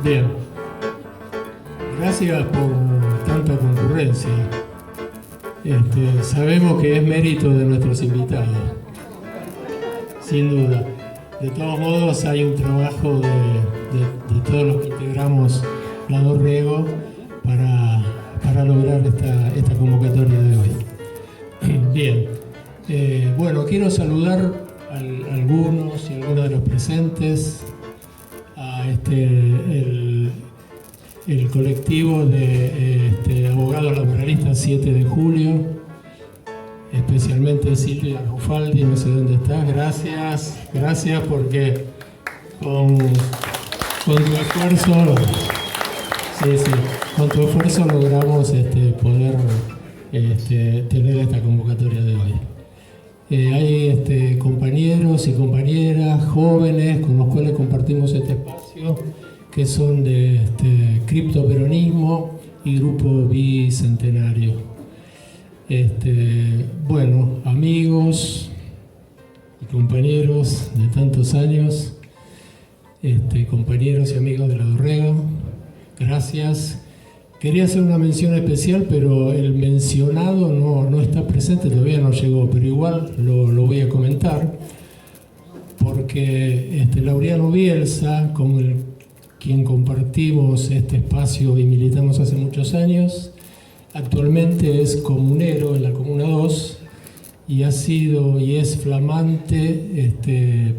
Bien, gracias por tanta concurrencia. Sabemos que es mérito de nuestros invitados, sin duda. De todos modos, hay un trabajo de todos los que integramos la Dorrego para lograr esta convocatoria de hoy. Bien, bueno, quiero saludar a algunos y algunos de los presentes, a el colectivo de abogados laboralistas 7 de julio, especialmente Silvia Rufaldi, no sé dónde estás, gracias porque con tu esfuerzo, con tu esfuerzo logramos poder tener esta convocatoria de hoy. Hay compañeros y compañeras jóvenes con los cuales compartimos este espacio, que son de criptoperonismo y grupo bicentenario. Bueno, amigos y compañeros de tantos años, compañeros y amigos de la Dorrego, gracias. Quería hacer una mención especial, pero el mencionado no está presente, todavía no llegó, pero igual lo voy a comentar, porque Laureano Bielsa, con quien compartimos este espacio y militamos hace muchos años, actualmente es comunero en la Comuna 2 y ha sido y es flamante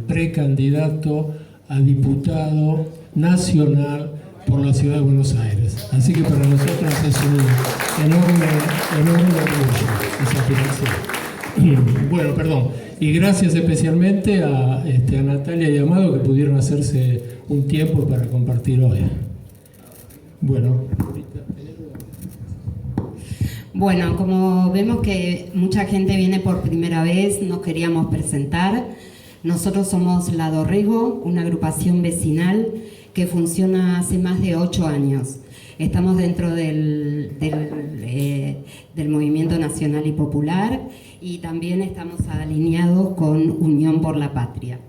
precandidato a diputado nacional por la Ciudad de Buenos Aires. Así que para nosotros es un enorme orgullo esa afirmación. Bueno, perdón. Y gracias especialmente a Natalia y Amado, que pudieron hacerse un tiempo para compartir hoy. Bueno, como vemos que mucha gente viene por primera vez, nos queríamos presentar. Nosotros somos La Dorrego, una agrupación vecinal que funciona hace más de 8 años. Estamos dentro del Movimiento Nacional y Popular y también estamos alineados con Unión por la Patria.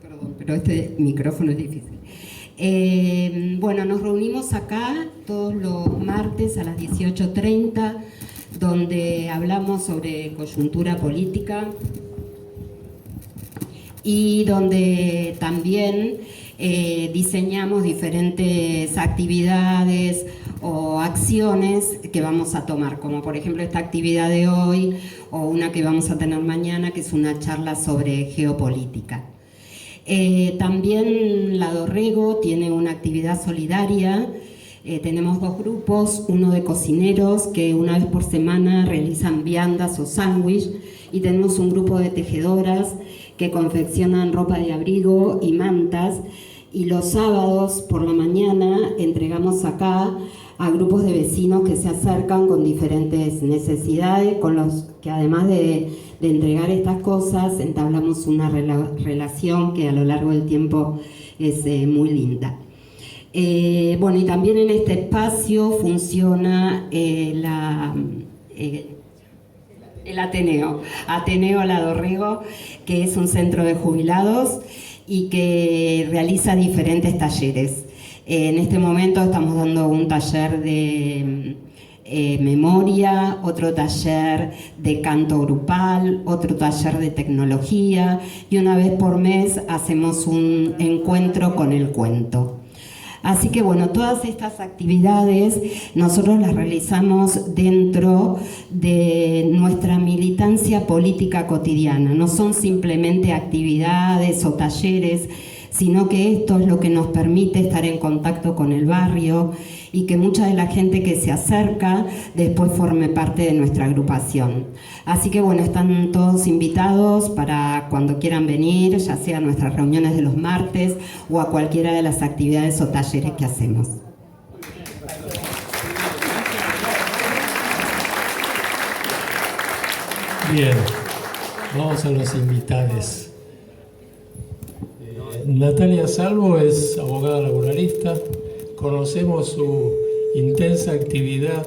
Perdón, pero este micrófono es difícil. Bueno, nos reunimos acá todos los martes a las 18:30, donde hablamos sobre coyuntura política y donde también diseñamos diferentes actividades o acciones que vamos a tomar, como por ejemplo esta actividad de hoy o una que vamos a tener mañana, que es una charla sobre geopolítica. También La Dorrego tiene una actividad solidaria. Tenemos 2 grupos, uno de cocineros que una vez por semana realizan viandas o sándwich, y tenemos un grupo de tejedoras que confeccionan ropa de abrigo y mantas, y los sábados por la mañana entregamos acá a grupos de vecinos que se acercan con diferentes necesidades, con los que además de entregar estas cosas entablamos una relación que a lo largo del tiempo es muy linda. Bueno, y también en este espacio funciona el Ateneo La Dorrego, que es un centro de jubilados y que realiza diferentes talleres. En este momento estamos dando un taller de memoria, otro taller de canto grupal, otro taller de tecnología, y una vez por mes hacemos un encuentro con el cuento. Así que bueno, todas estas actividades nosotros las realizamos dentro de nuestra militancia política cotidiana. No son simplemente actividades o talleres, sino que esto es lo que nos permite estar en contacto con el barrio y que mucha de la gente que se acerca después forme parte de nuestra agrupación. Así que bueno, están todos invitados para cuando quieran venir, ya sea a nuestras reuniones de los martes o a cualquiera de las actividades o talleres que hacemos. Bien, vamos a los invitados. Natalia Salvo es abogada laboralista. Conocemos su intensa actividad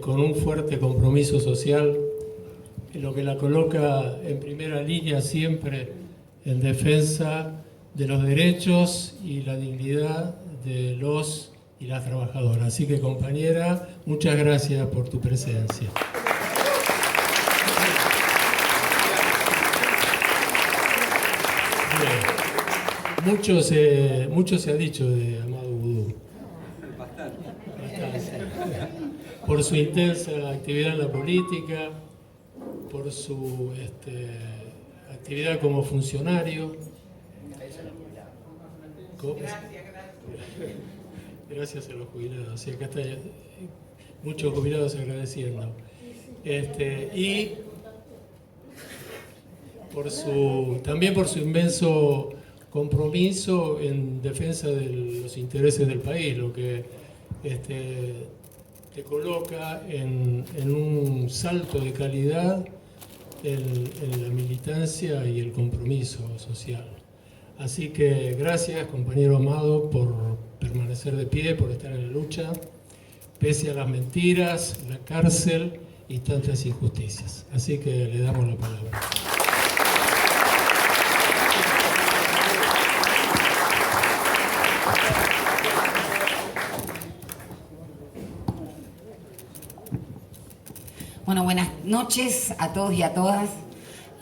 con un fuerte compromiso social, lo que la coloca en primera línea siempre en defensa de los derechos y la dignidad de los y las trabajadoras. Así que, compañera, muchas gracias por tu presencia. Bien. Mucho se ha dicho de Amado Vudú. Bastante. Por su intensa actividad en la política, por su actividad como funcionario. ¿Cómo? Gracias a los jubilados. Sí, acá están muchos jubilados agradeciendo. Y también por su inmenso compromiso en defensa de los intereses del país, lo que te coloca en un salto de calidad en la militancia y el compromiso social. Así que gracias, compañero Amado, por permanecer de pie, por estar en la lucha, pese a las mentiras, la cárcel y tantas injusticias. Así que le damos la palabra. Bueno, buenas noches a todos y a todas.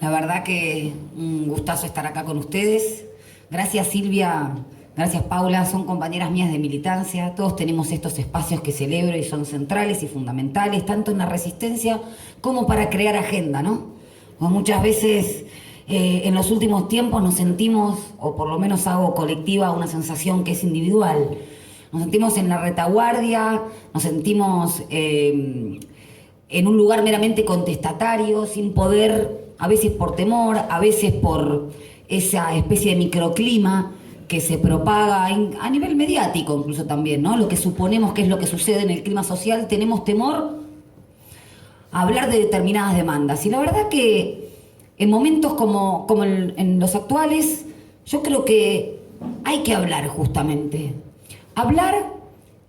La verdad que un gustazo estar acá con ustedes. Gracias, Silvia. Gracias, Paula. Son compañeras mías de militancia. Todos tenemos estos espacios que celebro y son centrales y fundamentales, tanto en la resistencia como para crear agenda, ¿no? Pues muchas veces en los últimos tiempos nos sentimos, o por lo menos hago colectiva una sensación que es individual. Nos sentimos en la retaguardia, nos sentimos en un lugar meramente contestatario, sin poder, a veces por temor, a veces por esa especie de microclima que se propaga a nivel mediático incluso también, ¿no? Lo que suponemos que es lo que sucede en el clima social, tenemos temor a hablar de determinadas demandas. Y la verdad que en momentos como en los actuales, yo creo que hay que hablar justamente. Hablar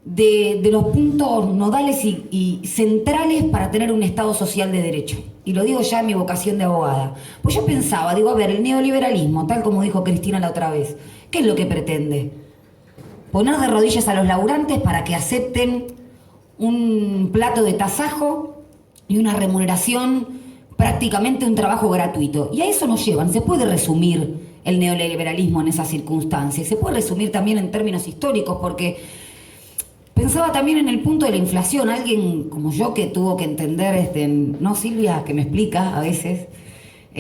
de los puntos nodales y centrales para tener un Estado social de derecho. Y lo digo ya en mi vocación de abogada. Pues yo pensaba, digo, a ver, el neoliberalismo, tal como dijo Cristina la otra vez, ¿qué es lo que pretende? Poner de rodillas a los laburantes para que acepten un plato de tasajo y una remuneración, prácticamente un trabajo gratuito. Y a eso nos llevan. Se puede resumir el neoliberalismo en esas circunstancias. Se puede resumir también en términos históricos, porque pensaba también en el punto de la inflación. Alguien como yo que tuvo que entender, ¿no, Silvia? Que me explica a veces,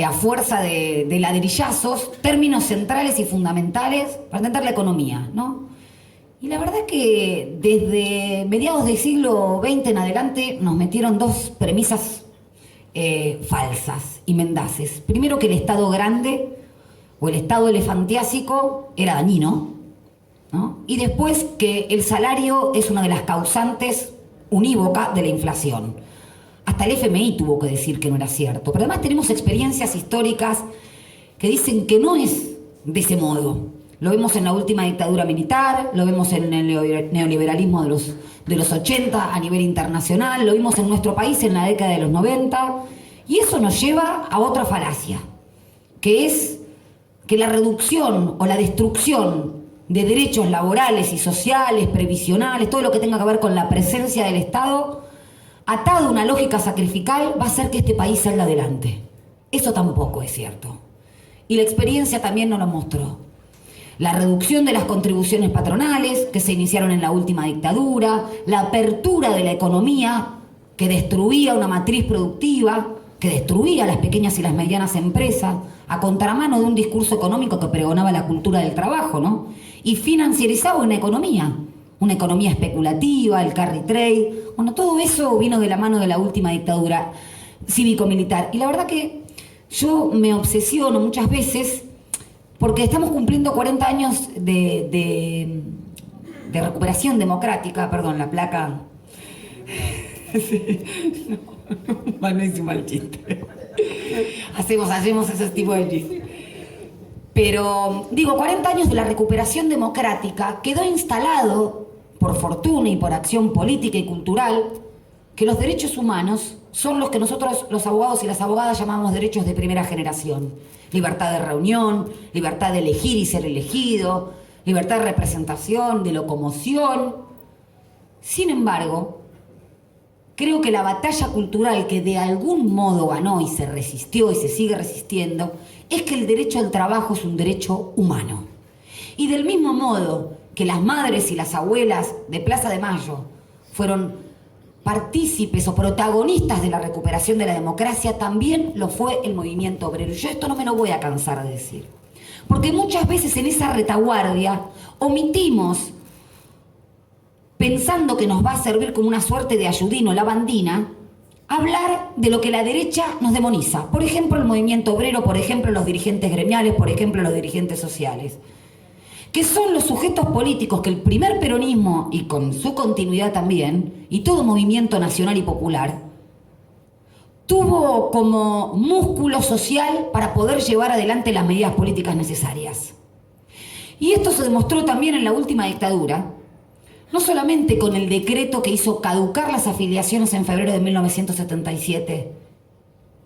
a fuerza de ladrillazos, términos centrales y fundamentales para entender la economía, ¿no? Y la verdad es que desde mediados del siglo XX en adelante nos metieron dos premisas falsas y mendaces. Primero, que el Estado grande o el Estado elefantiásico era dañino, ¿no? Y después que el salario es una de las causantes unívoca de la inflación. Hasta el FMI tuvo que decir que no era cierto. Pero además tenemos experiencias históricas que dicen que no es de ese modo. Lo vemos en la última dictadura militar, lo vemos en el neoliberalismo de los 80 a nivel internacional, lo vimos en nuestro país en la década de los 90, y eso nos lleva a otra falacia, que es que la reducción o la destrucción de derechos laborales y sociales, previsionales, todo lo que tenga que ver con la presencia del Estado, atado a una lógica sacrificial, va a hacer que este país salga adelante. Eso tampoco es cierto. Y la experiencia también nos lo mostró. La reducción de las contribuciones patronales que se iniciaron en la última dictadura, la apertura de la economía que destruía una matriz productiva, que destruía las pequeñas y las medianas empresas, a contramano de un discurso económico que pregonaba la cultura del trabajo, ¿no? Y financiarizaba una economía especulativa, el carry trade. Bueno, todo eso vino de la mano de la última dictadura cívico-militar. Y la verdad que yo me obsesiono muchas veces porque estamos cumpliendo 40 años de recuperación democrática. Perdón, la placa. Sí, no, malísimo el chiste. Hacemos ese tipo de chistes. Pero, digo, 40 años de la recuperación democrática, quedó instalado, por fortuna y por acción política y cultural, que los derechos humanos son los que nosotros, los abogados y las abogadas, llamamos derechos de primera generación. Libertad de reunión, libertad de elegir y ser elegido, libertad de representación, de locomoción. Sin embargo, creo que la batalla cultural que de algún modo ganó y se resistió y se sigue resistiendo es que el derecho al trabajo es un derecho humano. Y del mismo modo que las madres y las abuelas de Plaza de Mayo fueron partícipes o protagonistas de la recuperación de la democracia, también lo fue el movimiento obrero. Y yo esto no me lo voy a cansar de decir. Porque muchas veces en esa retaguardia omitimos, pensando que nos va a servir como una suerte de ayudín o lavandina, hablar de lo que la derecha nos demoniza. Por ejemplo, el movimiento obrero, por ejemplo, los dirigentes gremiales, por ejemplo, los dirigentes sociales, que son los sujetos políticos que el primer peronismo, y con su continuidad también, y todo movimiento nacional y popular, tuvo como músculo social para poder llevar adelante las medidas políticas necesarias. Y esto se demostró también en la última dictadura, no solamente con el decreto que hizo caducar las afiliaciones en febrero de 1977,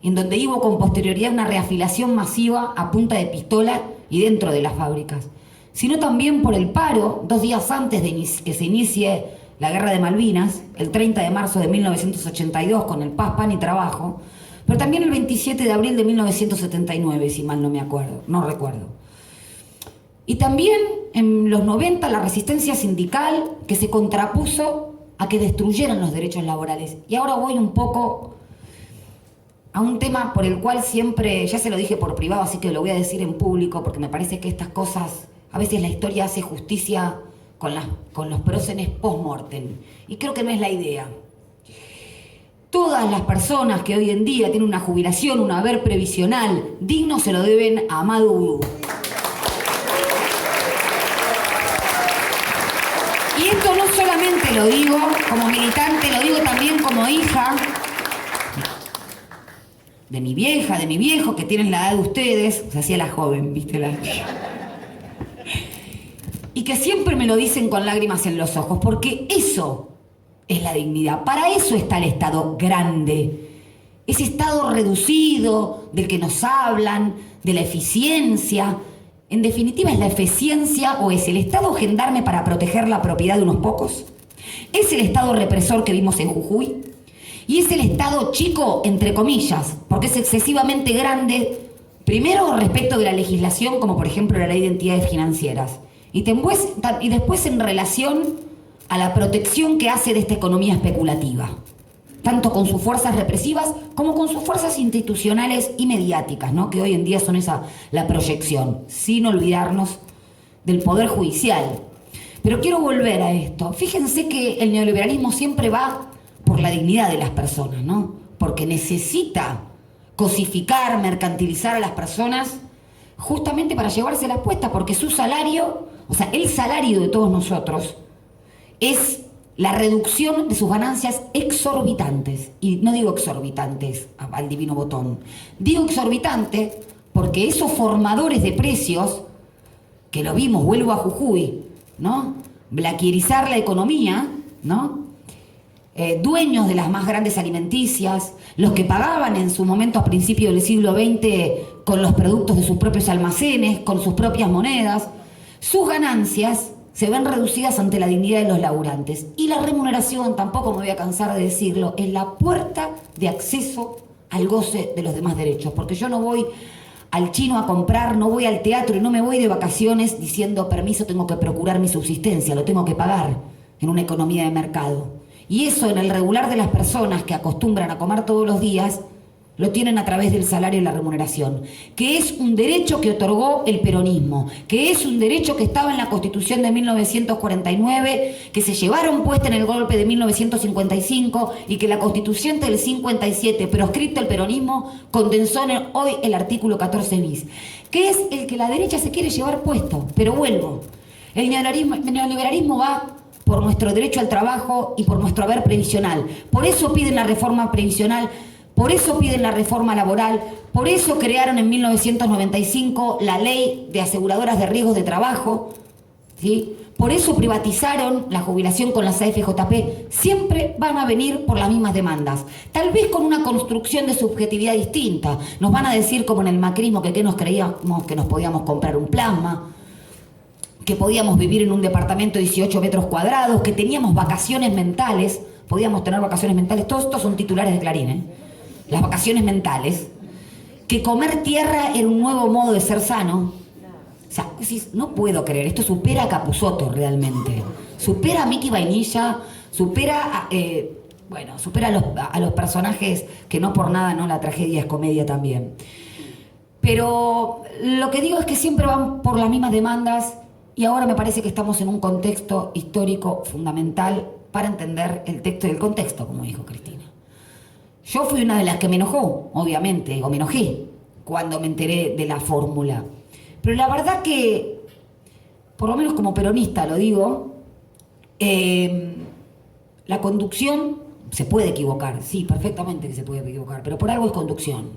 en donde hubo con posterioridad una reafiliación masiva a punta de pistola y dentro de las fábricas, sino también por el paro 2 días antes de que se inicie la Guerra de Malvinas, el 30 de marzo de 1982, con el Paz, Pan y Trabajo, pero también el 27 de abril de 1979, si mal no me acuerdo, no recuerdo. Y también en los 90 la resistencia sindical que se contrapuso a que destruyeran los derechos laborales. Y ahora voy un poco a un tema por el cual siempre, ya se lo dije por privado, así que lo voy a decir en público, porque me parece que estas cosas, a veces la historia hace justicia con los próceres post-mortem. Y creo que no es la idea. Todas las personas que hoy en día tienen una jubilación, un haber previsional digno, se lo deben a Amado Urú. Y esto no solamente lo digo como militante, lo digo también como hija de mi vieja, de mi viejo, que tienen la edad de ustedes. Se hacía la joven, ¿viste? Y que siempre me lo dicen con lágrimas en los ojos, porque eso es la dignidad. Para eso está el Estado grande, ese Estado reducido del que nos hablan, de la eficiencia. En definitiva, ¿es la eficiencia o es el Estado gendarme para proteger la propiedad de unos pocos? ¿Es el Estado represor que vimos en Jujuy? ¿Y es el Estado chico, entre comillas, porque es excesivamente grande, primero respecto de la legislación, como por ejemplo la Ley de Entidades Financieras, y después en relación a la protección que hace de esta economía especulativa, tanto con sus fuerzas represivas como con sus fuerzas institucionales y mediáticas, ¿no? Que hoy en día son la proyección, sin olvidarnos del Poder Judicial. Pero quiero volver a esto. Fíjense que el neoliberalismo siempre va por la dignidad de las personas, ¿no? Porque necesita cosificar, mercantilizar a las personas justamente para llevarse la puesta, porque su salario, o sea, el salario de todos nosotros, es la reducción de sus ganancias exorbitantes. Y no digo exorbitantes al divino botón. Digo exorbitante porque esos formadores de precios, que lo vimos, vuelvo a Jujuy, ¿no? Blaquierizar la economía, ¿no? Dueños de las más grandes alimenticias, los que pagaban en su momento a principios del siglo XX con los productos de sus propios almacenes, con sus propias monedas, sus ganancias se ven reducidas ante la dignidad de los laburantes. Y la remuneración, tampoco me voy a cansar de decirlo, es la puerta de acceso al goce de los demás derechos. Porque yo no voy al chino a comprar, no voy al teatro y no me voy de vacaciones diciendo, permiso, tengo que procurar mi subsistencia, lo tengo que pagar en una economía de mercado. Y eso en el regular de las personas que acostumbran a comer todos los días, lo tienen a través del salario y la remuneración, que es un derecho que otorgó el peronismo, que es un derecho que estaba en la Constitución de 1949, que se llevaron puesta en el golpe de 1955 y que la Constitución del 57, proscripto el peronismo, condensó hoy el artículo 14 bis, que es el que la derecha se quiere llevar puesto. Pero vuelvo, el neoliberalismo va por nuestro derecho al trabajo y por nuestro haber previsional. Por eso piden la reforma previsional, por eso piden la reforma laboral, por eso crearon en 1995 la ley de aseguradoras de riesgos de trabajo, ¿sí? Por eso privatizaron la jubilación con las AFJP. Siempre van a venir por las mismas demandas. Tal vez con una construcción de subjetividad distinta. Nos van a decir, como en el macrismo, que nos creíamos que nos podíamos comprar un plasma, que podíamos vivir en un departamento de 18 metros cuadrados, que teníamos vacaciones mentales. Podíamos tener vacaciones mentales. Todos estos son titulares de Clarín, ¿eh? Las vacaciones mentales. Que comer tierra era un nuevo modo de ser sano. O sea, no puedo creer, esto supera a Capusotto realmente. Supera a Mickey Vainilla, supera a los personajes que no por nada, ¿no? La tragedia es comedia también. Pero lo que digo es que siempre van por las mismas demandas y ahora me parece que estamos en un contexto histórico fundamental para entender el texto y el contexto, como dijo Cristina. Yo fui una de las que me enojó, obviamente, o me enojé cuando me enteré de la fórmula. Pero la verdad que, por lo menos como peronista lo digo, la conducción se puede equivocar, sí, perfectamente que se puede equivocar, pero por algo es conducción.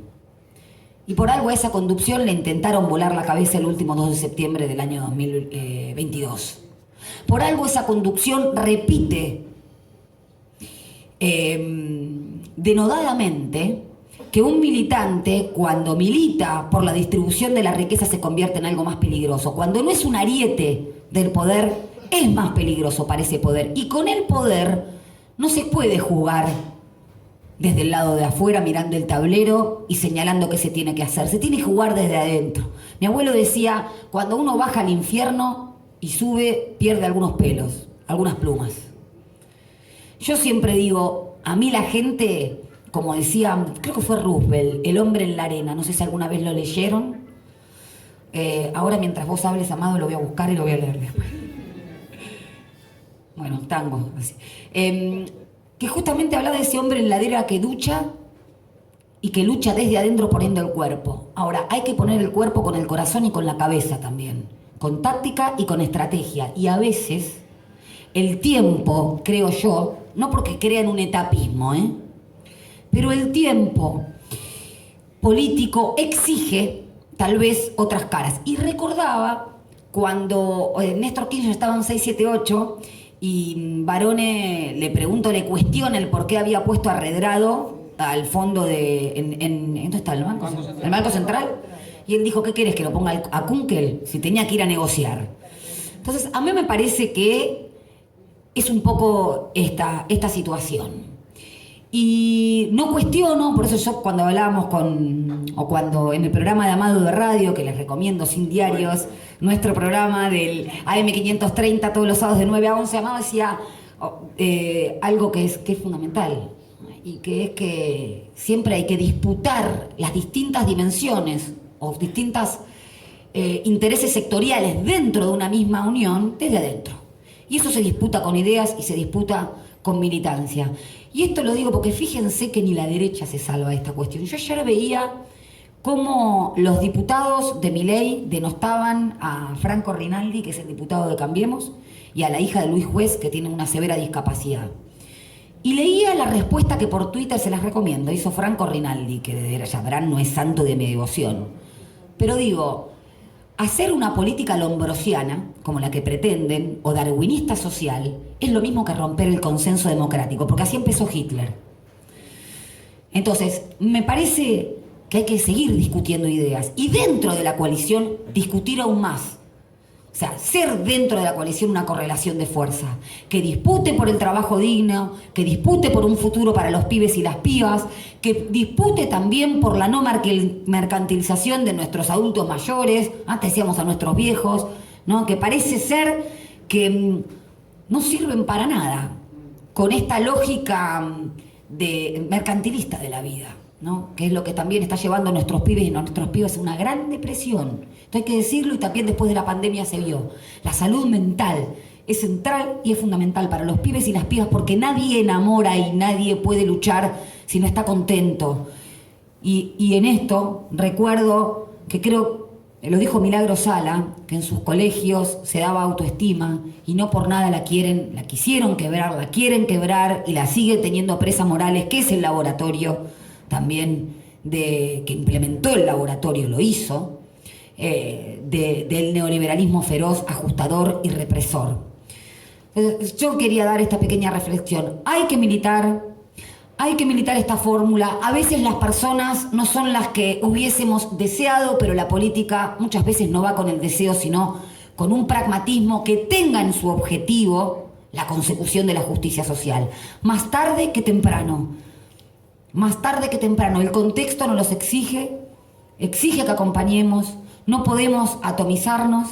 Y por algo a esa conducción le intentaron volar la cabeza el último 2 de septiembre del año 2022. Por algo esa conducción repite denodadamente que un militante, cuando milita por la distribución de la riqueza, se convierte en algo más peligroso. Cuando no es un ariete del poder, es más peligroso para ese poder. Y con el poder no se puede jugar desde el lado de afuera, mirando el tablero y señalando qué se tiene que hacer. Se tiene que jugar desde adentro. Mi abuelo decía, cuando uno baja al infierno y sube, pierde algunos pelos, algunas plumas. Yo siempre digo, a mí la gente... Como decía, creo que fue Roosevelt, El hombre en la arena, no sé si alguna vez lo leyeron. Ahora mientras vos hables, Amado, lo voy a buscar y lo voy a leer después. Bueno, tango, así. Que justamente habla de ese hombre en la arena que ducha y que lucha desde adentro poniendo el cuerpo. Ahora, hay que poner el cuerpo con el corazón y con la cabeza también, con táctica y con estrategia. Y a veces, el tiempo, creo yo, no porque crea en un etapismo, pero el tiempo político exige tal vez otras caras. Y recordaba cuando Néstor Kirchner estaba en 678 y Barone le cuestiona el por qué había puesto a Redrado al fondo de... ¿Dónde está el banco? ¿El Banco Central? Y él dijo, ¿qué querés? ¿Que lo ponga a Kunkel? Si tenía que ir a negociar. Entonces, a mí me parece que es un poco esta situación. Y no cuestiono, por eso yo cuando hablábamos cuando en el programa de Amado de Radio, que les recomiendo sin diarios, nuestro programa del AM530 todos los sábados de 9 a 11, Amado decía algo que es fundamental, y que es que siempre hay que disputar las distintas dimensiones o distintos intereses sectoriales dentro de una misma unión desde adentro. Y eso se disputa con ideas y se disputa con militancia. Y esto lo digo porque fíjense que ni la derecha se salva de esta cuestión. Yo ayer veía cómo los diputados de Milei denostaban a Franco Rinaldi, que es el diputado de Cambiemos, y a la hija de Luis Juez, que tiene una severa discapacidad. Y leía la respuesta que por Twitter se las recomiendo, hizo Franco Rinaldi, que ya verán no es santo de mi devoción. Pero digo, hacer una política lombrosiana, como la que pretenden, o darwinista social, es lo mismo que romper el consenso democrático, porque así empezó Hitler. Entonces, me parece que hay que seguir discutiendo ideas, y dentro de la coalición discutir aún más. O sea, ser dentro de la coalición una correlación de fuerza, que dispute por el trabajo digno, que dispute por un futuro para los pibes y las pibas, que dispute también por la no mercantilización de nuestros adultos mayores, antes decíamos a nuestros viejos, ¿no? Que parece ser que no sirven para nada con esta lógica de mercantilista de la vida, ¿no? Que es lo que también está llevando a nuestros pibes y a nuestros pibes a una gran depresión. Esto hay que decirlo, y también después de la pandemia se vio. La salud mental es central y es fundamental para los pibes y las pibas, porque nadie enamora y nadie puede luchar si no está contento. Y en esto recuerdo que creo, lo dijo Milagro Sala, que en sus colegios se daba autoestima y no por nada la quisieron quebrar, la quieren quebrar y la sigue teniendo presa Morales, que es el laboratorio también que implementó el laboratorio, lo hizo, del neoliberalismo feroz, ajustador y represor. Entonces, yo quería dar esta pequeña reflexión. Hay que militar esta fórmula. A veces las personas no son las que hubiésemos deseado, pero la política muchas veces no va con el deseo, sino con un pragmatismo que tenga en su objetivo la consecución de la justicia social. Más tarde que temprano, el contexto nos los exige que acompañemos, no podemos atomizarnos,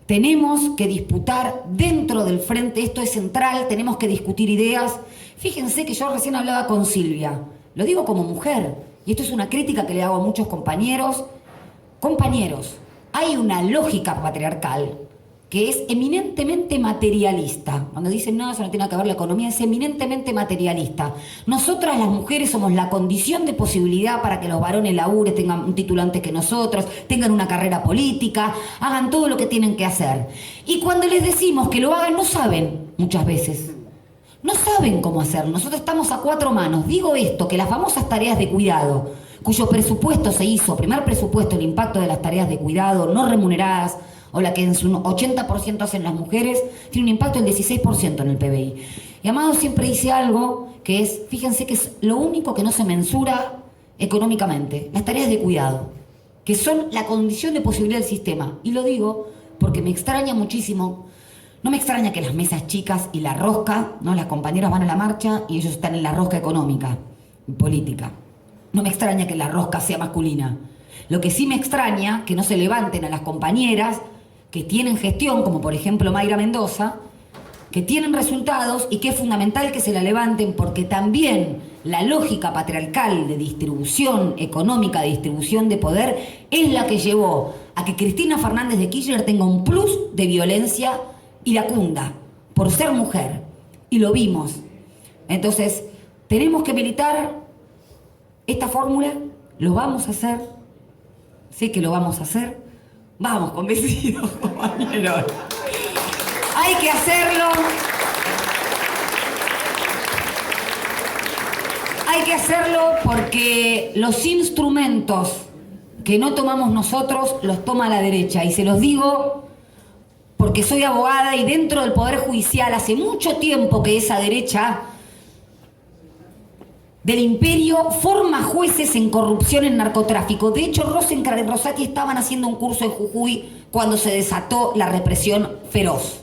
tenemos que disputar dentro del frente, esto es central, tenemos que discutir ideas. Fíjense que yo recién hablaba con Silvia, lo digo como mujer, y esto es una crítica que le hago a muchos compañeros. Compañeros, hay una lógica patriarcal que es eminentemente materialista. Cuando dicen, no, eso no tiene que ver la economía, es eminentemente materialista. Nosotras las mujeres somos la condición de posibilidad para que los varones laburen, tengan un título antes que nosotros, tengan una carrera política, hagan todo lo que tienen que hacer. Y cuando les decimos que lo hagan, no saben muchas veces. No saben cómo hacerlo. Nosotros estamos a cuatro manos. Digo esto, que las famosas tareas de cuidado, cuyo presupuesto se hizo, primer presupuesto, el impacto de las tareas de cuidado no remuneradas, o la que en su 80% hacen las mujeres, tiene un impacto del 16% en el PBI. Y Amado siempre dice algo que es, fíjense que es lo único que no se mensura económicamente, las tareas de cuidado, que son la condición de posibilidad del sistema. Y lo digo porque me extraña muchísimo, no me extraña que las mesas chicas y la rosca, ¿no? Las compañeras van a la marcha y ellos están en la rosca económica y política. No me extraña que la rosca sea masculina. Lo que sí me extraña, que no se levanten a las compañeras que tienen gestión, como por ejemplo Mayra Mendoza, que tienen resultados y que es fundamental que se la levanten porque también la lógica patriarcal de distribución económica, de distribución de poder, es la que llevó a que Cristina Fernández de Kirchner tenga un plus de violencia iracunda por ser mujer. Y lo vimos. Entonces, tenemos que militar esta fórmula, lo vamos a hacer, sé que lo vamos a hacer. Vamos, convencidos, compañeros. Hay que hacerlo. Hay que hacerlo porque los instrumentos que no tomamos nosotros los toma la derecha. Y se los digo porque soy abogada y dentro del Poder Judicial hace mucho tiempo que esa derecha del imperio forma jueces en corrupción, en narcotráfico. De hecho, Rosencrantz y Rosati estaban haciendo un curso en Jujuy cuando se desató la represión feroz.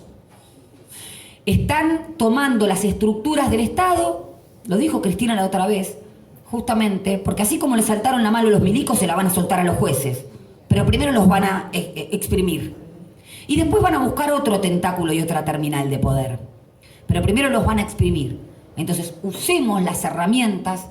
Están tomando las estructuras del Estado, lo dijo Cristina la otra vez, justamente, porque así como le saltaron la mano a los milicos, se la van a soltar a los jueces. Pero primero los van a exprimir. Y después van a buscar otro tentáculo y otra terminal de poder. Pero primero los van a exprimir. Entonces, usemos las herramientas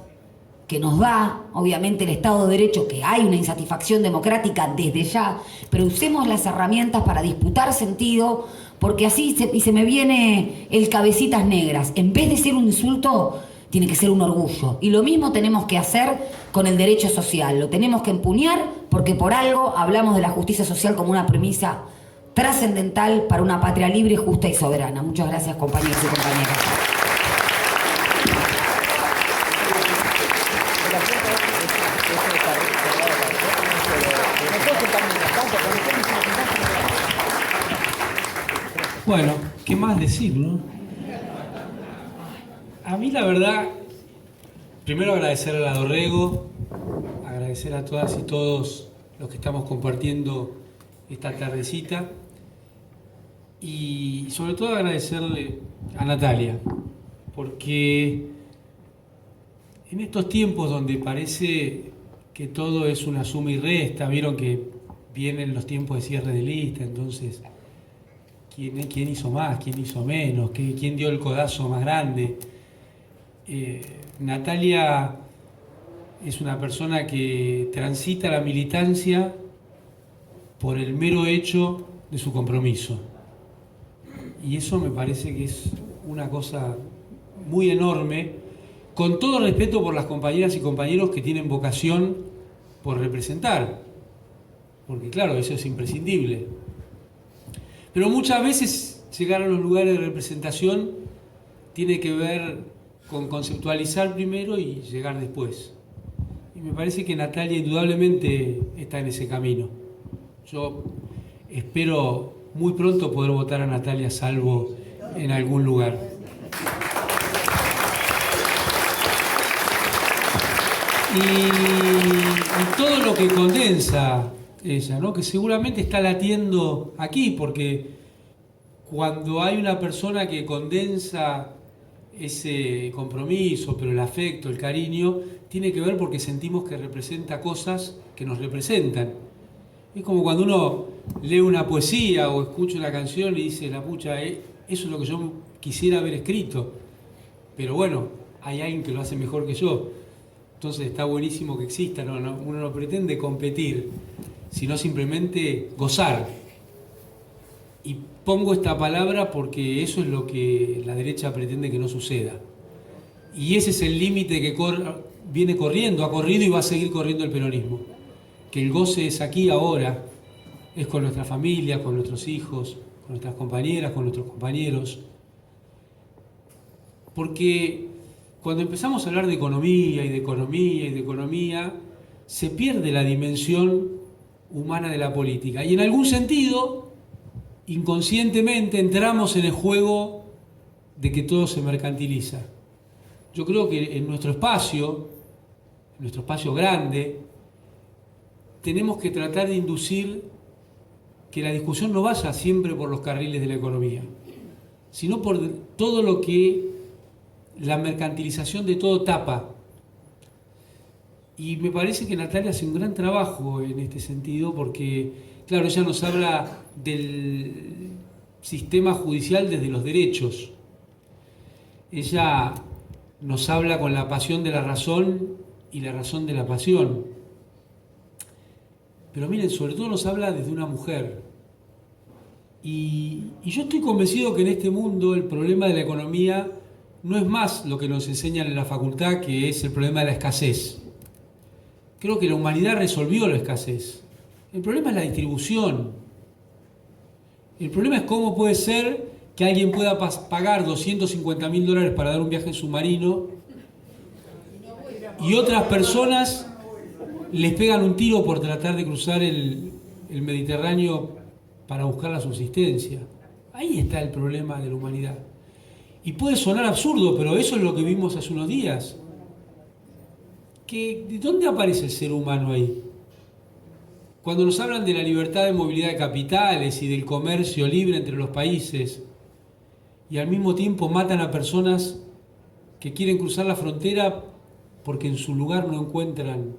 que nos da, obviamente, el Estado de Derecho, que hay una insatisfacción democrática desde ya, pero usemos las herramientas para disputar sentido, porque así se me viene el cabecitas negras. En vez de ser un insulto, tiene que ser un orgullo. Y lo mismo tenemos que hacer con el derecho social. Lo tenemos que empuñar porque por algo hablamos de la justicia social como una premisa trascendental para una patria libre, justa y soberana. Muchas gracias, compañeros y compañeras. Bueno, ¿qué más decir, no? A mí la verdad, primero agradecer a la Dorrego, agradecer a todas y todos los que estamos compartiendo esta tardecita y sobre todo agradecerle a Natalia, porque en estos tiempos donde parece que todo es una suma y resta, vieron que vienen los tiempos de cierre de lista, entonces ¿quién hizo más? ¿Quién hizo menos? ¿Quién dio el codazo más grande? Natalia es una persona que transita la militancia por el mero hecho de su compromiso. Y eso me parece que es una cosa muy enorme, con todo respeto por las compañeras y compañeros que tienen vocación por representar, porque claro, eso es imprescindible. Pero muchas veces llegar a los lugares de representación tiene que ver con conceptualizar primero y llegar después. Y me parece que Natalia indudablemente está en ese camino. Yo espero muy pronto poder votar a Natalia Salvo en algún lugar. Y todo lo que condensa ella, ¿no? Que seguramente está latiendo aquí, porque cuando hay una persona que condensa ese compromiso, pero el afecto, el cariño, tiene que ver porque sentimos que representa cosas que nos representan. Es como cuando uno lee una poesía o escucha una canción y dice, la pucha, eso es lo que yo quisiera haber escrito. Pero bueno, hay alguien que lo hace mejor que yo. Entonces está buenísimo que exista, uno no pretende competir, sino simplemente gozar. Y pongo esta palabra porque eso es lo que la derecha pretende que no suceda. Y ese es el límite que viene corriendo, ha corrido y va a seguir corriendo el peronismo. Que el goce es aquí, ahora, es con nuestra familia, con nuestros hijos, con nuestras compañeras, con nuestros compañeros. Porque cuando empezamos a hablar de economía y de economía y de economía, se pierde la dimensión humana de la política. Y en algún sentido, inconscientemente, entramos en el juego de que todo se mercantiliza. Yo creo que en nuestro espacio grande, tenemos que tratar de inducir que la discusión no vaya siempre por los carriles de la economía, sino por todo lo que la mercantilización de todo tapa. Y me parece que Natalia hace un gran trabajo en este sentido porque, claro, ella nos habla del sistema judicial desde los derechos. Ella nos habla con la pasión de la razón y la razón de la pasión. Pero miren, sobre todo nos habla desde una mujer. Y yo estoy convencido que en este mundo el problema de la economía no es más lo que nos enseñan en la facultad, que es el problema de la escasez. Creo que la humanidad resolvió la escasez. El problema es la distribución. El problema es cómo puede ser que alguien pueda pagar $250.000 para dar un viaje en submarino y otras personas les pegan un tiro por tratar de cruzar el Mediterráneo para buscar la subsistencia. Ahí está el problema de la humanidad. Y puede sonar absurdo, pero eso es lo que vimos hace unos días. ¿De dónde aparece el ser humano ahí? Cuando nos hablan de la libertad de movilidad de capitales y del comercio libre entre los países, y al mismo tiempo matan a personas que quieren cruzar la frontera porque en su lugar no encuentran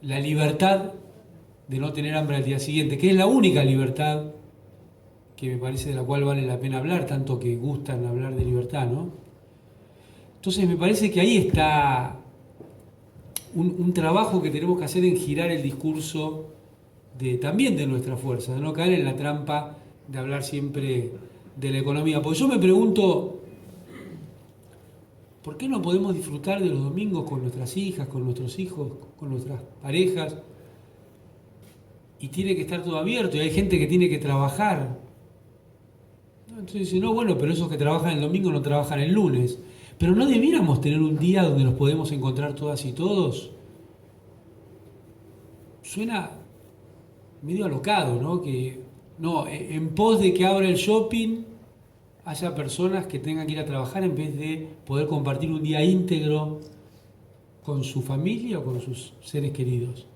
la libertad de no tener hambre al día siguiente, que es la única libertad que me parece de la cual vale la pena hablar, tanto que gustan hablar de libertad, ¿no? Entonces me parece que ahí está un trabajo que tenemos que hacer en girar el discurso también de nuestra fuerza, de no caer en la trampa de hablar siempre de la economía. Porque yo me pregunto, ¿por qué no podemos disfrutar de los domingos con nuestras hijas, con nuestros hijos, con nuestras parejas? Y tiene que estar todo abierto y hay gente que tiene que trabajar. Entonces dice, no, bueno, pero esos que trabajan el domingo no trabajan el lunes. Pero ¿no debiéramos tener un día donde nos podemos encontrar todas y todos? Suena medio alocado, ¿no? Que no, en pos de que abra el shopping haya personas que tengan que ir a trabajar en vez de poder compartir un día íntegro con su familia o con sus seres queridos.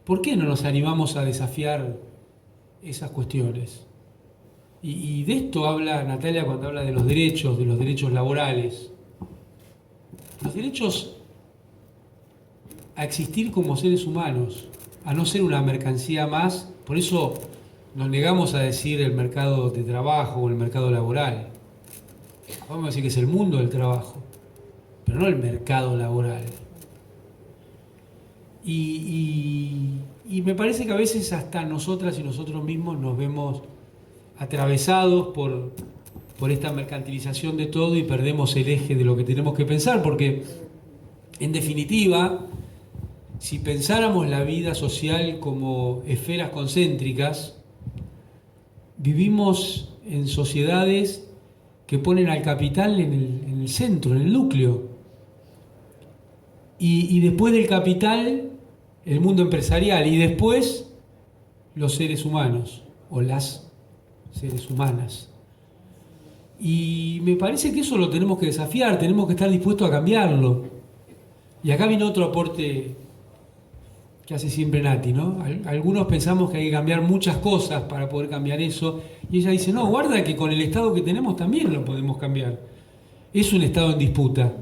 ¿Por qué no nos animamos a desafiar esas cuestiones? Y de esto habla Natalia cuando habla de los derechos laborales. Los derechos a existir como seres humanos, a no ser una mercancía más. Por eso nos negamos a decir el mercado de trabajo o el mercado laboral. Vamos a decir que es el mundo del trabajo, pero no el mercado laboral. Y me parece que a veces hasta nosotras y nosotros mismos nos vemos atravesados por esta mercantilización de todo y perdemos el eje de lo que tenemos que pensar, porque en definitiva, si pensáramos la vida social como esferas concéntricas, vivimos en sociedades que ponen al capital en el centro, en el núcleo. Y después del capital, el mundo empresarial. Y después los seres humanos o las seres humanas. Y me parece que eso lo tenemos que desafiar, tenemos que estar dispuestos a cambiarlo. Y acá viene otro aporte que hace siempre Nati, ¿no? Algunos pensamos que hay que cambiar muchas cosas para poder cambiar eso, y ella dice, no, guarda que con el Estado que tenemos también lo podemos cambiar. Es un Estado en disputa,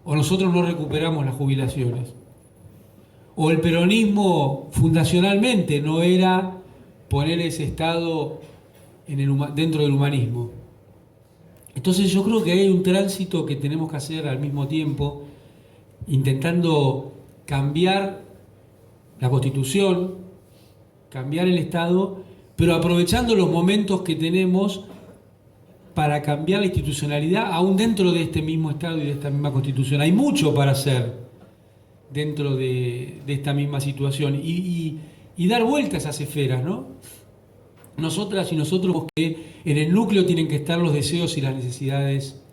o nosotros no recuperamos las jubilaciones, o el peronismo fundacionalmente no era poner ese Estado dentro del humanismo. Entonces yo creo que hay un tránsito que tenemos que hacer al mismo tiempo, intentando cambiar la Constitución, cambiar el Estado, pero aprovechando los momentos que tenemos para cambiar la institucionalidad aún dentro de este mismo Estado y de esta misma Constitución. Hay mucho para hacer dentro de esta misma situación y dar vuelta a esas esferas, ¿no? Nosotras y nosotros, que en el núcleo tienen que estar los deseos y las necesidades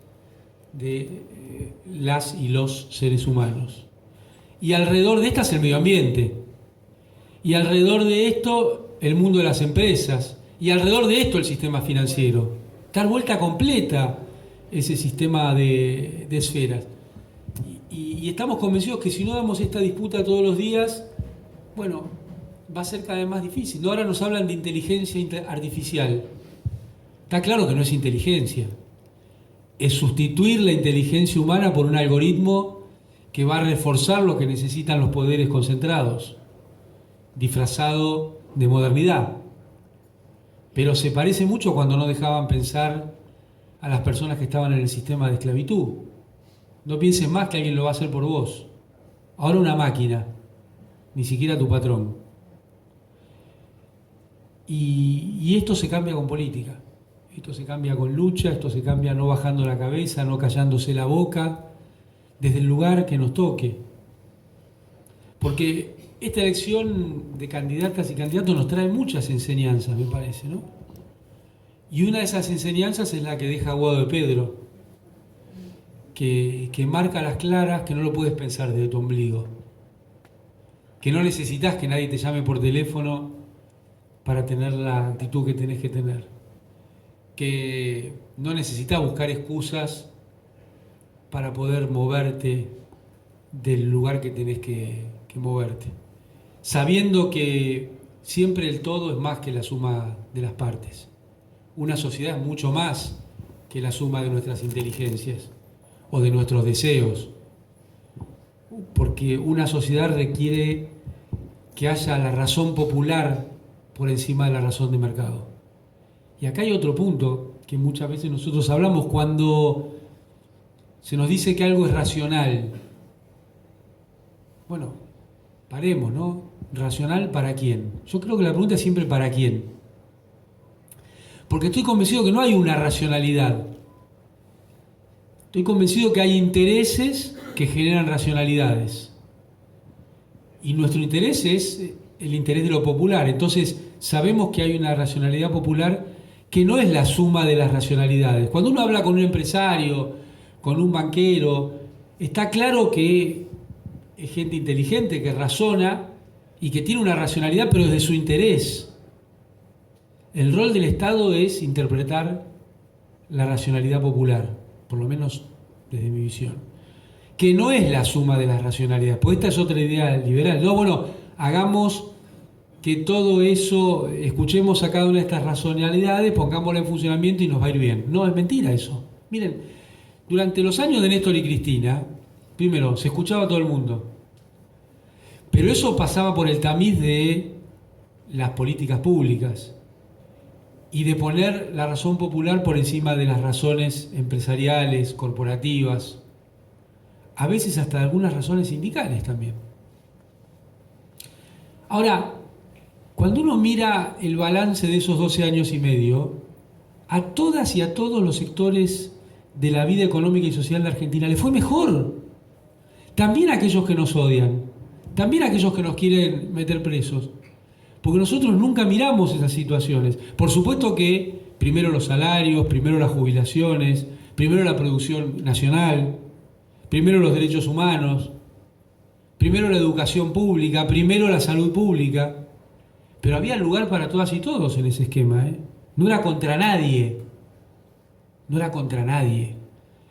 de las y los seres humanos. Y alrededor de estas el medio ambiente. Y alrededor de esto el mundo de las empresas. Y alrededor de esto el sistema financiero. Dar vuelta completa ese sistema de esferas. Y estamos convencidos que si no damos esta disputa todos los días, bueno, va a ser cada vez más difícil. ¿No? Ahora nos hablan de inteligencia artificial. Está claro que no es inteligencia. Es sustituir la inteligencia humana por un algoritmo que va a reforzar lo que necesitan los poderes concentrados, disfrazado de modernidad. Pero se parece mucho cuando no dejaban pensar a las personas que estaban en el sistema de esclavitud. No pienses más que alguien lo va a hacer por vos. Ahora una máquina, ni siquiera tu patrón. Y esto se cambia con política, esto se cambia con lucha, esto se cambia no bajando la cabeza, no callándose la boca, desde el lugar que nos toque. Porque esta elección de candidatas y candidatos nos trae muchas enseñanzas, me parece, ¿no? Y una de esas enseñanzas es la que deja Guado de Pedro, que marca a las claras que no lo puedes pensar desde tu ombligo, que no necesitas que nadie te llame por teléfono para tener la actitud que tenés que tener, que no necesitas buscar excusas para poder moverte del lugar que tenés que moverte, sabiendo que siempre el todo es más que la suma de las partes. Una sociedad es mucho más que la suma de nuestras inteligencias o de nuestros deseos, porque una sociedad requiere que haya la razón popular por encima de la razón de mercado. Y acá hay otro punto que muchas veces nosotros hablamos cuando se nos dice que algo es racional. Bueno, paremos, ¿no? ¿Racional para quién? Yo creo que la pregunta es siempre ¿para quién? Porque estoy convencido que no hay una racionalidad. Estoy convencido que hay intereses que generan racionalidades. Y nuestro interés es el interés de lo popular. Entonces, sabemos que hay una racionalidad popular que no es la suma de las racionalidades. Cuando uno habla con un empresario, con un banquero, está claro que es gente inteligente, que razona y que tiene una racionalidad, pero desde su interés. El rol del Estado es interpretar la racionalidad popular, por lo menos desde mi visión, que no es la suma de las racionalidades, porque esta es otra idea liberal. No, bueno, hagamos que todo eso, escuchemos a cada una de estas racionalidades, pongámosla en funcionamiento y nos va a ir bien. No, es mentira eso. Miren, durante los años de Néstor y Cristina, primero, se escuchaba a todo el mundo, pero eso pasaba por el tamiz de las políticas públicas y de poner la razón popular por encima de las razones empresariales, corporativas, a veces hasta algunas razones sindicales también. Ahora, cuando uno mira el balance de esos 12 años y medio, a todas y a todos los sectores de la vida económica y social de Argentina le fue mejor. También a aquellos que nos odian, también a aquellos que nos quieren meter presos. Porque nosotros nunca miramos esas situaciones. Por supuesto que primero los salarios, primero las jubilaciones, primero la producción nacional, primero los derechos humanos, primero la educación pública, primero la salud pública. Pero había lugar para todas y todos en ese esquema, ¿eh? No era contra nadie. No era contra nadie.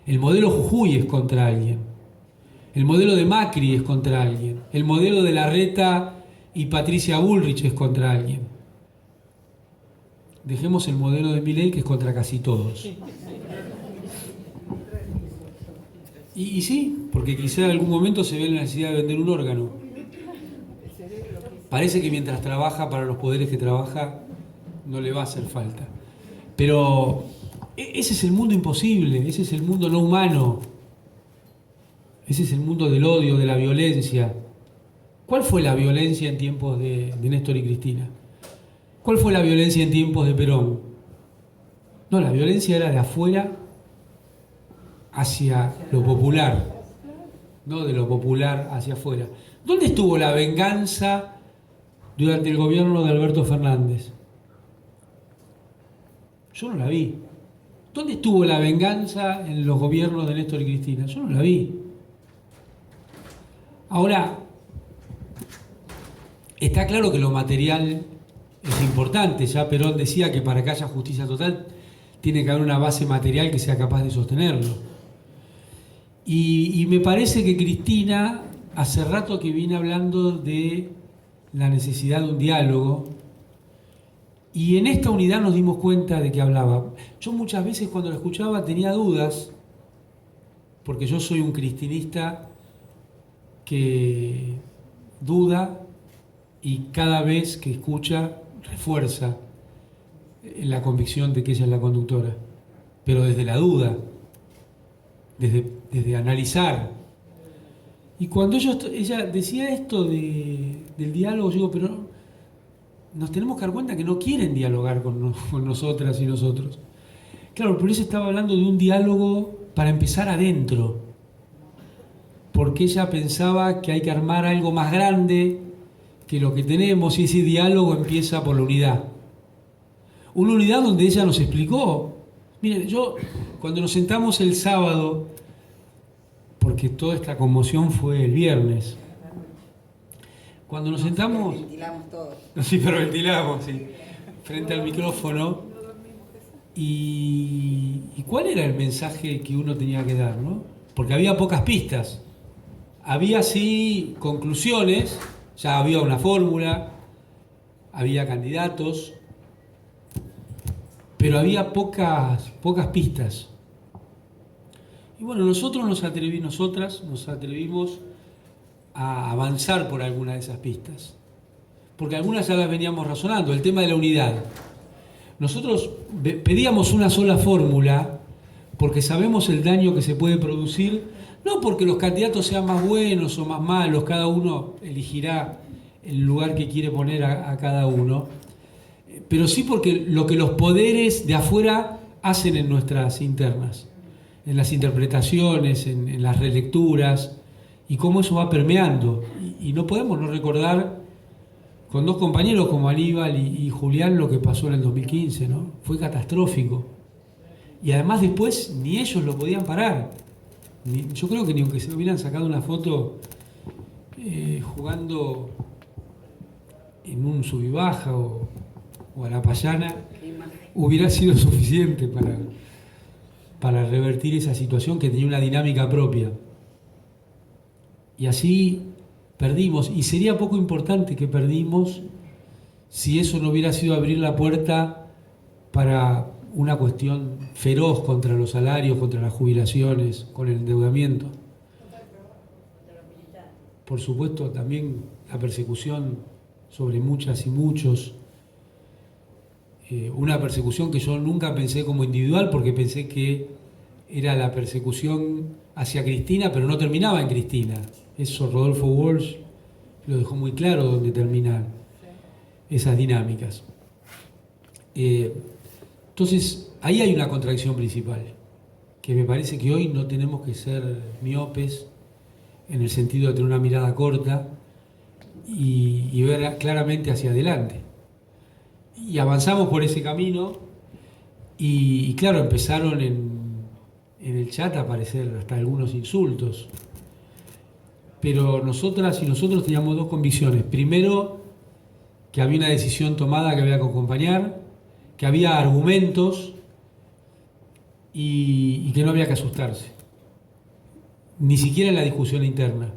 El modelo Jujuy es contra alguien. El modelo de Macri es contra alguien. El modelo de Larreta y Patricia Bullrich es contra alguien. Dejemos el modelo de Milei, que es contra casi todos. Y sí, porque quizá en algún momento se ve la necesidad de vender un órgano. Parece que mientras trabaja para los poderes que trabaja, no le va a hacer falta. Pero ese es el mundo imposible, ese es el mundo no humano. Ese es el mundo del odio, de la violencia. ¿Cuál fue la violencia en tiempos de Néstor y Cristina? ¿Cuál fue la violencia en tiempos de Perón? No, la violencia era de afuera hacia lo popular, no de lo popular hacia afuera. ¿Dónde estuvo la venganza durante el gobierno de Alberto Fernández? Yo no la vi. ¿Dónde estuvo la venganza en los gobiernos de Néstor y Cristina? Yo no la vi. Ahora, está claro que lo material es importante. Ya Perón decía que para que haya justicia total tiene que haber una base material que sea capaz de sostenerlo. Y me parece que Cristina hace rato que viene hablando de la necesidad de un diálogo, y en esta unidad nos dimos cuenta de que hablaba. Yo muchas veces cuando la escuchaba tenía dudas, porque yo soy un cristinista que duda y cada vez que escucha refuerza la convicción de que ella es la conductora, pero desde la duda, desde analizar. Y cuando ella decía esto del diálogo, yo digo, pero nos tenemos que dar cuenta que no quieren dialogar con nosotras y nosotros. Claro, por eso estaba hablando de un diálogo para empezar adentro, porque ella pensaba que hay que armar algo más grande que lo que tenemos, y ese diálogo empieza por la unidad. Una unidad donde ella nos explicó. Miren, yo cuando nos sentamos el sábado, porque toda esta conmoción fue el viernes, cuando nos sentamos... Ventilamos todos. Nos hiperventilamos, sí, frente al micrófono. ¿Y cuál era el mensaje que uno tenía que dar, no? Porque había pocas pistas. Había sí conclusiones, ya había una fórmula, había candidatos, pero había pocas pistas. Y bueno, nosotras nos atrevimos a avanzar por alguna de esas pistas, porque algunas ya las veníamos razonando. El tema de la unidad. Nosotros pedíamos una sola fórmula porque sabemos el daño que se puede producir, no porque los candidatos sean más buenos o más malos, cada uno elegirá el lugar que quiere poner a cada uno, pero sí porque lo que los poderes de afuera hacen en nuestras internas, en las interpretaciones, en las relecturas, y cómo eso va permeando. Y no podemos no recordar con dos compañeros como Aníbal y Julián lo que pasó en el 2015, ¿no? Fue catastrófico. Y además después ni ellos lo podían parar. Yo creo que ni aunque se hubieran sacado una foto jugando en un sub y baja o a la payana, hubiera sido suficiente para revertir esa situación que tenía una dinámica propia. Y así perdimos, y sería poco importante que perdimos si eso no hubiera sido abrir la puerta para una cuestión feroz contra los salarios, contra las jubilaciones, con el endeudamiento. Por supuesto, también la persecución sobre muchas y muchos. Una persecución que yo nunca pensé como individual, porque pensé que era la persecución hacia Cristina, pero no terminaba en Cristina. Eso Rodolfo Walsh lo dejó muy claro donde terminan esas dinámicas. Entonces, ahí hay una contradicción principal, que me parece que hoy no tenemos que ser miopes en el sentido de tener una mirada corta y ver claramente hacia adelante. Y avanzamos por ese camino y claro, empezaron en el chat a aparecer hasta algunos insultos. Pero nosotras y nosotros teníamos dos convicciones. Primero, que había una decisión tomada que había que acompañar, que había argumentos y que no había que asustarse, ni siquiera en la discusión interna,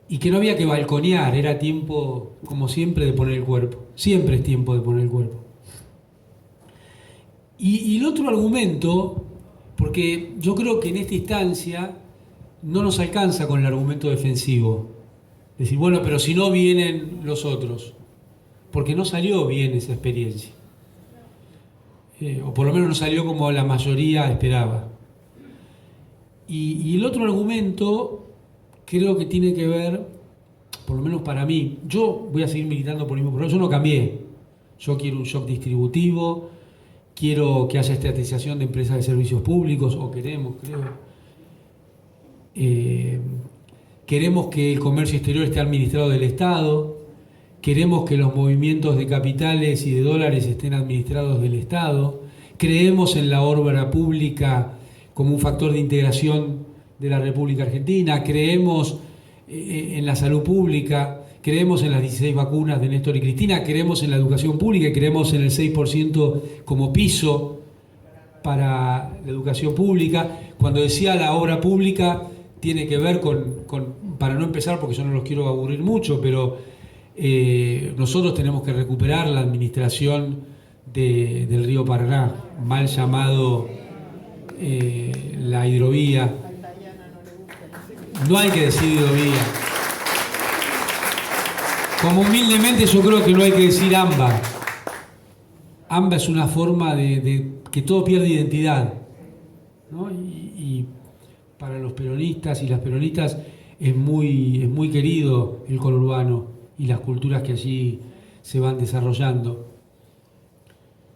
y que no había que balconear, era tiempo, como siempre, de poner el cuerpo, siempre es tiempo de poner el cuerpo. Y el otro argumento, porque yo creo que en esta instancia no nos alcanza con el argumento defensivo, decir, bueno, pero si no vienen los otros, porque no salió bien esa experiencia. O por lo menos no salió como la mayoría esperaba. Y el otro argumento creo que tiene que ver, por lo menos para mí, yo voy a seguir militando por el mismo programa, yo no cambié. Yo quiero un shock distributivo, quiero que haya estatización de empresas de servicios públicos, o queremos, creo. Queremos que el comercio exterior esté administrado del Estado. Queremos que los movimientos de capitales y de dólares estén administrados del Estado. Creemos en la obra pública como un factor de integración de la República Argentina. Creemos en la salud pública. Creemos en las 16 vacunas de Néstor y Cristina. Creemos en la educación pública y creemos en el 6% como piso para la educación pública. Cuando decía la obra pública, tiene que ver para no empezar, porque yo no los quiero aburrir mucho, pero nosotros tenemos que recuperar la administración del río Paraná, mal llamado la hidrovía. No hay que decir hidrovía. Como humildemente yo creo que no hay que decir AMBA. AMBA es una forma de que todo pierde identidad, ¿no? Y para los peronistas y las peronistas es muy querido el conurbano y las culturas que allí se van desarrollando,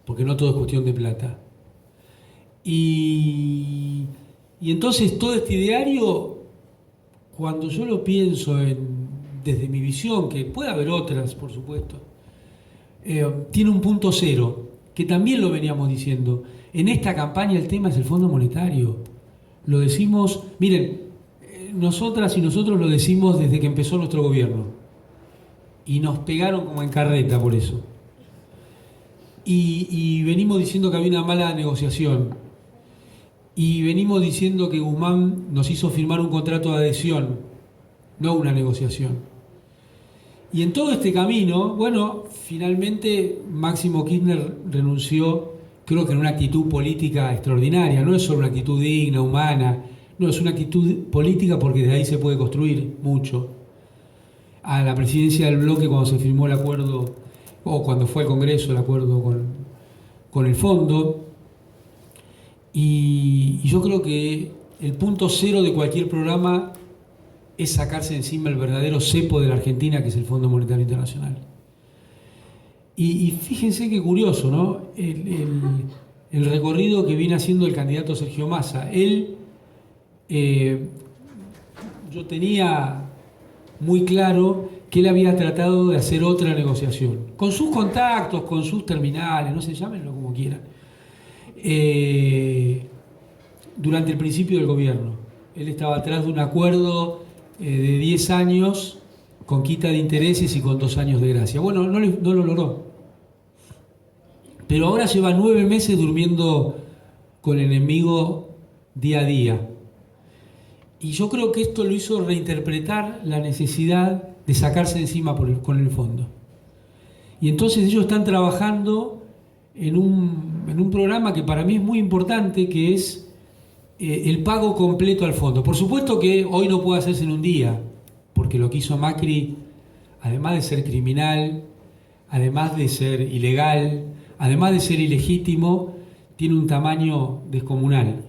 porque no todo es cuestión de plata. Y entonces todo este ideario, cuando yo lo pienso desde mi visión, que puede haber otras, por supuesto, tiene un punto cero, que también lo veníamos diciendo. En esta campaña el tema es el Fondo Monetario. Lo decimos, miren, nosotras y nosotros lo decimos desde que empezó nuestro gobierno. Y nos pegaron como en carreta por eso. Y venimos diciendo que había una mala negociación. Y venimos diciendo que Guzmán nos hizo firmar un contrato de adhesión, no una negociación. Y en todo este camino, bueno, finalmente Máximo Kirchner renunció, creo que en una actitud política extraordinaria. No es solo una actitud digna, humana, no, es una actitud política porque de ahí se puede construir mucho. A la presidencia del bloque cuando se firmó el acuerdo, o cuando fue al Congreso el acuerdo con el fondo. Y yo creo que el punto cero de cualquier programa es sacarse encima el verdadero cepo de la Argentina, que es el Fondo Monetario Internacional. Y fíjense qué curioso, ¿no? El recorrido que viene haciendo el candidato Sergio Massa. Él, yo tenía muy claro que él había tratado de hacer otra negociación, con sus contactos, con sus terminales, no sé, llámenlo como quieran, durante el principio del gobierno. Él estaba atrás de un acuerdo de 10 años con quita de intereses y con 2 años de gracia. Bueno, no lo logró. Pero ahora lleva 9 meses durmiendo con el enemigo día a día. Y yo creo que esto lo hizo reinterpretar la necesidad de sacarse de encima con el fondo. Y entonces ellos están trabajando en un programa que para mí es muy importante, que es el pago completo al fondo. Por supuesto que hoy no puede hacerse en un día, porque lo que hizo Macri, además de ser criminal, además de ser ilegal, además de ser ilegítimo, tiene un tamaño descomunal.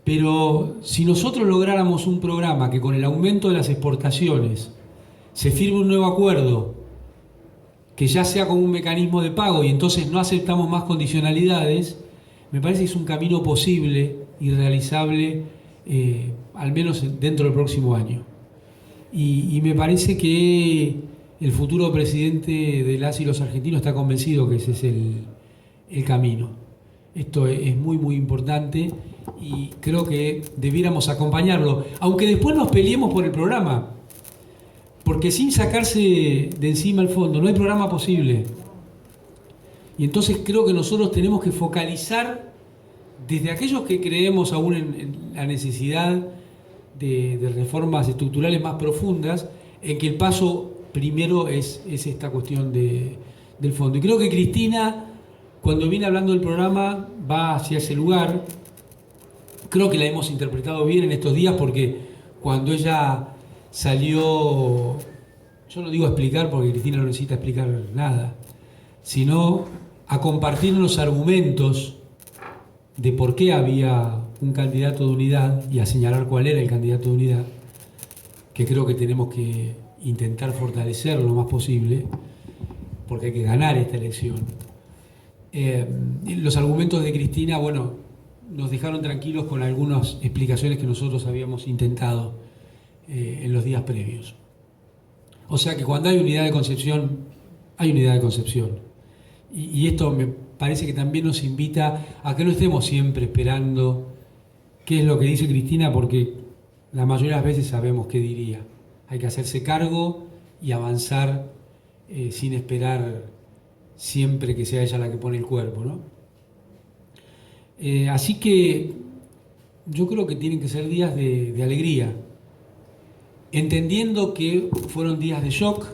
Pero si nosotros lográramos un programa que con el aumento de las exportaciones se firme un nuevo acuerdo, que ya sea como un mecanismo de pago y entonces no aceptamos más condicionalidades, me parece que es un camino posible y realizable, al menos dentro del próximo año. Y me parece que el futuro presidente de las y los argentinos está convencido que ese es el camino. Esto es muy, muy importante y creo que debiéramos acompañarlo, aunque después nos peleemos por el programa. Porque sin sacarse de encima el fondo no hay programa posible. Y entonces creo que nosotros tenemos que focalizar desde aquellos que creemos aún en la necesidad de reformas estructurales más profundas, en que el paso primero es esta cuestión del fondo. Y creo que Cristina, cuando viene hablando del programa, va hacia ese lugar. Creo que la hemos interpretado bien en estos días, porque cuando ella salió, yo no digo explicar porque Cristina no necesita explicar nada, sino a compartir los argumentos de por qué había un candidato de unidad y a señalar cuál era el candidato de unidad, que creo que tenemos que intentar fortalecer lo más posible, porque hay que ganar esta elección. Los argumentos de Cristina, bueno, nos dejaron tranquilos con algunas explicaciones que nosotros habíamos intentado en los días previos. O sea que cuando hay unidad de concepción, hay unidad de concepción. Y esto me parece que también nos invita a que no estemos siempre esperando qué es lo que dice Cristina, porque la mayoría de las veces sabemos qué diría. Hay que hacerse cargo y avanzar sin esperar siempre que sea ella la que pone el cuerpo, ¿no? Así que yo creo que tienen que ser días de alegría, entendiendo que fueron días de shock,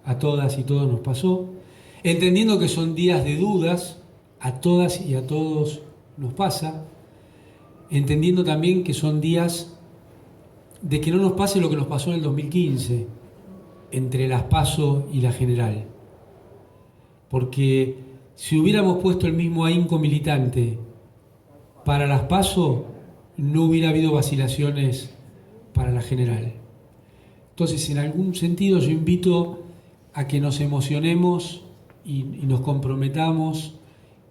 a todas y todos nos pasó, entendiendo que son días de dudas, a todas y a todos nos pasa, entendiendo también que son días de que no nos pase lo que nos pasó en el 2015, entre las PASO y la general. Porque si hubiéramos puesto el mismo ahínco militante para las PASO, no hubiera habido vacilaciones para la general. Entonces, en algún sentido, yo invito a que nos emocionemos y nos comprometamos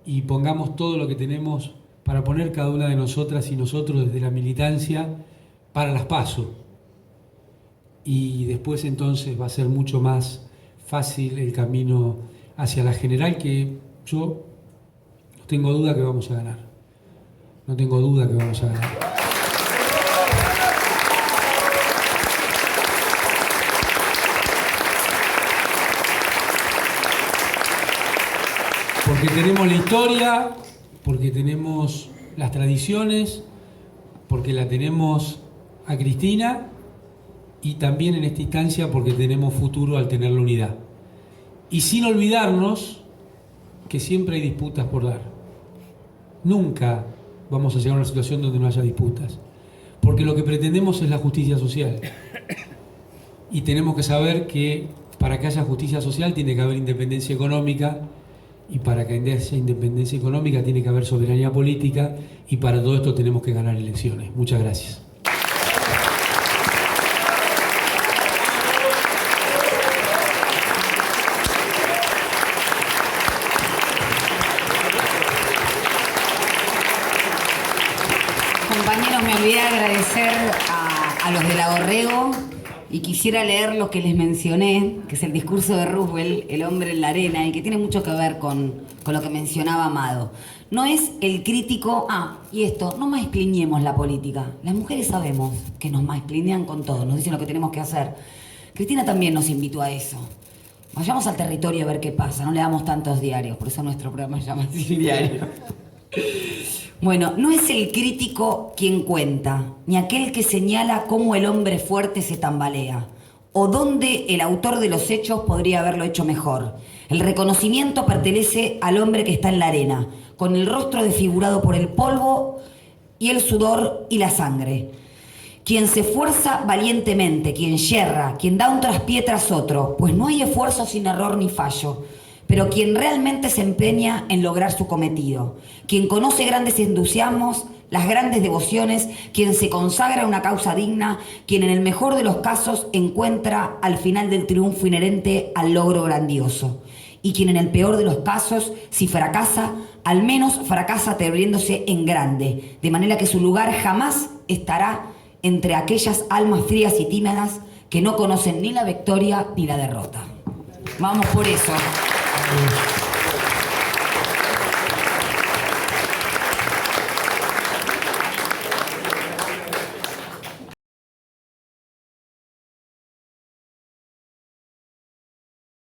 y pongamos todo lo que tenemos para poner cada una de nosotras y nosotros desde la militancia para las PASO. Y después entonces va a ser mucho más fácil el camino hacia la general, que yo no tengo duda que vamos a ganar. No tengo duda que vamos a ganar. Porque tenemos la historia, porque tenemos las tradiciones, porque la tenemos a Cristina, y también en esta instancia porque tenemos futuro al tener la unidad. Y sin olvidarnos que siempre hay disputas por dar. Nunca vamos a llegar a una situación donde no haya disputas, porque lo que pretendemos es la justicia social. Y tenemos que saber que para que haya justicia social tiene que haber independencia económica, y para que haya esa independencia económica tiene que haber soberanía política, y para todo esto tenemos que ganar elecciones. Muchas gracias. Compañeros, me olvidé agradecer a los de la Borrego y quisiera leer lo que les mencioné, que es el discurso de Roosevelt, El hombre en la arena, y que tiene mucho que ver con lo que mencionaba Amado. No es el crítico, y esto, no maizpliñemos la política. Las mujeres sabemos que nos maizplinean con todo, nos dicen lo que tenemos que hacer. Cristina también nos invitó a eso. Vayamos al territorio a ver qué pasa, no le damos tantos diarios, por eso nuestro programa se llama así, Diario. Bueno, no es el crítico quien cuenta, ni aquel que señala cómo el hombre fuerte se tambalea, o dónde el autor de los hechos podría haberlo hecho mejor. El reconocimiento pertenece al hombre que está en la arena, con el rostro desfigurado por el polvo y el sudor y la sangre. Quien se esfuerza valientemente, quien yerra, quien da un traspié tras otro, pues no hay esfuerzo sin error ni fallo, pero quien realmente se empeña en lograr su cometido, quien conoce grandes entusiasmos, las grandes devociones, quien se consagra a una causa digna, quien en el mejor de los casos encuentra al final del triunfo inherente al logro grandioso, y quien en el peor de los casos, si fracasa, al menos fracasa atreviéndose en grande, de manera que su lugar jamás estará entre aquellas almas frías y tímidas que no conocen ni la victoria ni la derrota. Vamos por eso.